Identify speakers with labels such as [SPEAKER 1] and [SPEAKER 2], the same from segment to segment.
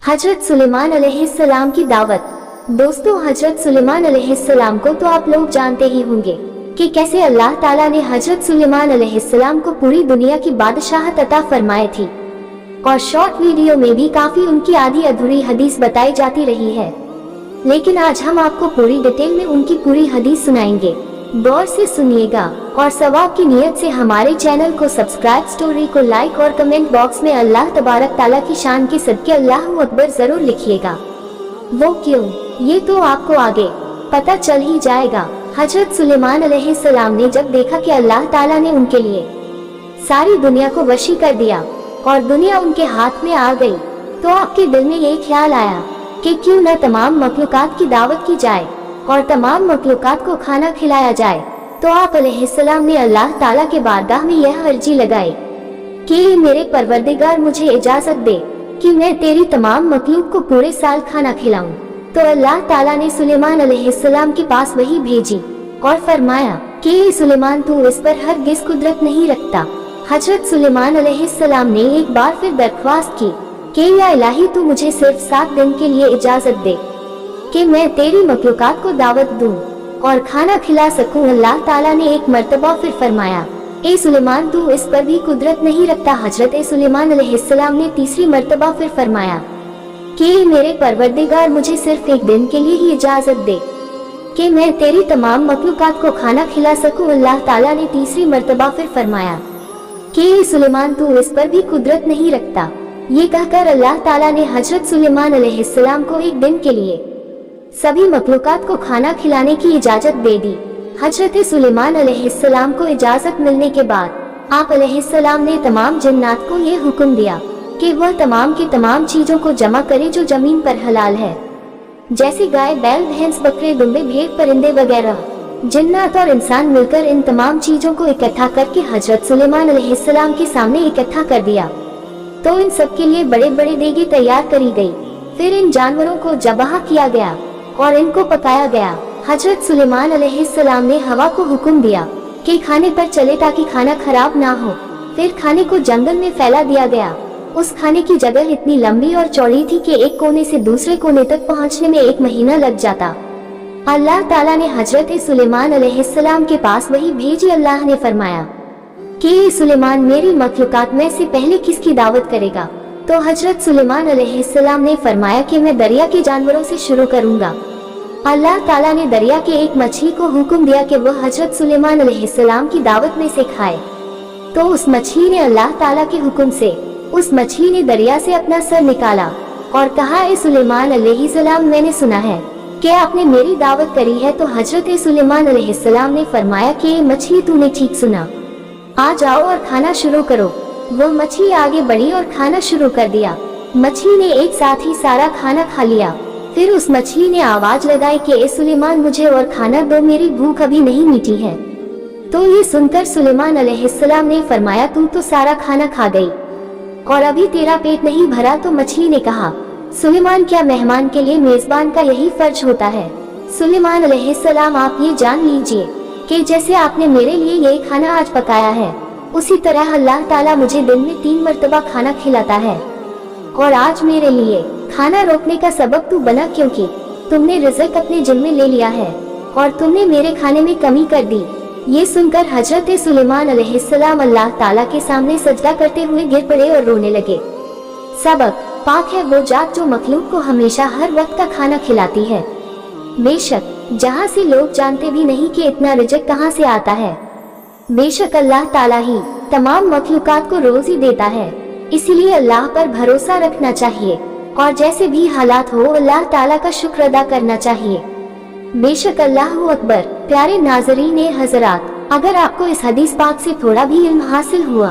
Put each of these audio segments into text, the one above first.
[SPEAKER 1] हजरत सुलेमान अलैहिस्सलाम की दावत। दोस्तों, हजरत सुलेमान अलैहिस्सलाम को तो आप लोग जानते ही होंगे कि कैसे अल्लाह ताला ने हजरत सुलेमान अलैहिस्सलाम को पूरी दुनिया की बादशाहत अता फरमाई थी। और शॉर्ट वीडियो में भी काफी उनकी आधी अधूरी हदीस बताई जाती रही है, लेकिन आज हम आपको पूरी डिटेल में उनकी पूरी हदीस सुनाएंगे। गौर से सुनिएगा और सवाब की नियत से हमारे चैनल को सब्सक्राइब, स्टोरी को लाइक और कमेंट बॉक्स में अल्लाह तबारक ताला की शान के सदके अल्लाहु अकबर जरूर लिखिएगा। वो क्यों, ये तो आपको आगे पता चल ही जाएगा। हजरत सुलेमान अलैहिस्सलाम ने जब देखा कि अल्लाह ताला ने उनके लिए सारी दुनिया को वशी कर दिया और दुनिया उनके हाथ में आ गई, तो आपके दिल में ये ख्याल आया कि क्यों न तमाम मखलूकात की दावत की जाए और तमाम मखलूकात को खाना खिलाया जाए। तो आप अलैहिस्सलाम ने अल्लाह ताला के बारगाह में यह अर्जी लगाई कि मेरे परवरदिगार, मुझे इजाजत दे कि मैं तेरी तमाम मखलूक को पूरे साल खाना खिलाऊं। तो अल्लाह ताला ने सुलेमान अलैहिस्सलाम के पास वही भेजी और फरमाया कि सुलेमान, तू इस पर हरगिज़ कुदरत नहीं रखता। हजरत सुलेमान अलैहिस्सलाम ने एक बार फिर दरख्वास्त की कि या इलाही, तू मुझे सिर्फ 7 दिन के लिए इजाजत दे कि मैं तेरी मखलूकात को दावत दूं और खाना खिला सकूं। अल्लाह ताला ने एक मर्तबा फिर फरमाया, ए सुलेमान, तू इस पर भी कुदरत नहीं रखता। हजरत सुलेमान अलैहिस्सलाम ने तीसरी मर्तबा फिर फरमाया कि मेरे परवरदिगार, मुझे सिर्फ 1 दिन के लिए ही इजाजत दे कि मैं तेरी तमाम मखलूकात को खाना खिला सकूं। अल्लाह ताला ने तीसरी मर्तबा फिर फरमाया कि सुलेमान, तू इस पर भी कुदरत नहीं रखता। ये कहकर अल्लाह ताला ने हजरत सुलेमान अलैहिस्सलाम को 1 दिन के लिए सभी मखलूकात को खाना खिलाने की इजाजत दे दी। हजरत सुलेमान अलैहिस्सलाम को इजाजत मिलने के बाद आप अलैहिस्सलाम ने तमाम जिन्नात को ये हुक्म दिया कि वह तमाम की तमाम चीजों को जमा करे जो जमीन पर हलाल है, जैसे गाय, बैल, भैंस, बकरे, दुम्बे, भेड़, परिंदे वगैरह। जिन्नात और इंसान मिलकर इन तमाम चीजों को इकट्ठा करके हजरत सुलेमान अलैहिस्सलाम के सामने इकट्ठा कर दिया। तो इन सब के लिए बड़े बड़े देगे तैयार करी गई। फिर इन जानवरों को ज़बाह किया गया और इनको पकाया गया। हजरत सुलेमान अलैहिस्सलाम ने हवा को हुक्म दिया कि खाने पर चले ताकि खाना खराब ना हो। फिर खाने को जंगल में फैला दिया गया। उस खाने की जगह इतनी लंबी और चौड़ी थी कि एक कोने से दूसरे कोने तक पहुंचने में 1 महीना लग जाता। अल्लाह ताला ने हजरत सुलेमान अलैहिस्सलाम के पास वही भेजी। अल्लाह ने फरमाया कि सुलेमान, मेरी मखलूकात में से पहले किसकी दावत करेगा? तो हजरत सुलेमान अलैहिस्सलाम ने फरमाया कि मैं दरिया के जानवरों से शुरू करूंगा। अल्लाह ताला ने दरिया के एक मछली को हुक्म दिया कि वह हजरत सुलेमान अलैहिस्सलाम की दावत में से खाए। तो उस मछली ने अल्लाह ताला के हुक्म से उस मछली ने दरिया से अपना सर निकाला और कहा, ए सुलेमान अलैहिस्सलाम, मैंने सुना है कि आपने मेरी दावत करी है। तो हजरत सुलेमान अलैहिस्सलाम ने फरमाया कि मछली, तूने ठीक सुना, आ जाओ और खाना शुरू करो। वो मछली आगे बढ़ी और खाना शुरू कर दिया। मछली ने एक साथ ही सारा खाना खा लिया। फिर उस मछली ने आवाज लगाई कि ए सुलेमान, मुझे और खाना दो, मेरी भूख अभी नहीं मिटी है। तो ये सुनकर सुलेमान अलैहिस्सलाम ने फरमाया, तू तो सारा खाना खा गई और अभी तेरा पेट नहीं भरा। तो मछली ने कहा, सुलेमान, क्या मेहमान के लिए मेजबान का यही फर्ज होता है? सुलेमान अलैहिस्सलाम, आप ये जान लीजिए कि जैसे आपने मेरे लिए ये खाना आज पकाया है, उसी तरह अल्लाह ताला मुझे दिन में 3 मर्तबा खाना खिलाता है। और आज मेरे लिए खाना रोकने का सबब तू बना, क्योंकि तुमने रिज़्क अपने जिम्मे ले लिया है और तुमने मेरे खाने में कमी कर दी। ये सुनकर हजरत सुलेमान अलैहिस्सलाम अल्लाह ताला के सामने सजदा करते हुए गिर पड़े और रोने लगे। सबक, पाक है वो जात जो मखलूक को हमेशा हर वक्त का खाना खिलाती है, बेशक जहाँ से लोग जानते भी नहीं कि इतना रिज़्क कहाँ से आता है। बेशक अल्लाह ताला ही तमाम मखलूकात को रोजी देता है, इसीलिए अल्लाह पर भरोसा रखना चाहिए और जैसे भी हालात हो अल्लाह ताला का शुक्र अदा करना चाहिए। बेशक अल्लाहु अकबर। प्यारे नाज़रीन हजरात, अगर आपको इस हदीस पाक से थोड़ा भी इल्म हासिल हुआ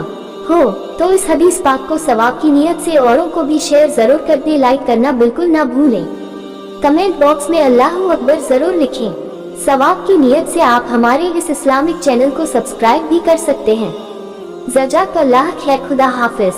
[SPEAKER 1] हो तो इस हदीस पाक को सवाब की नियत से औरों को भी शेयर जरूर कर दे। लाइक करना बिल्कुल ना भूलें। कमेंट बॉक्स में अल्लाहु अकबर जरूर लिखें। सवाब की नियत से आप हमारे इस इस्लामिक चैनल को सब्सक्राइब भी कर सकते हैं। जज़ाकल्लाह खैर, खुदा हाफिज।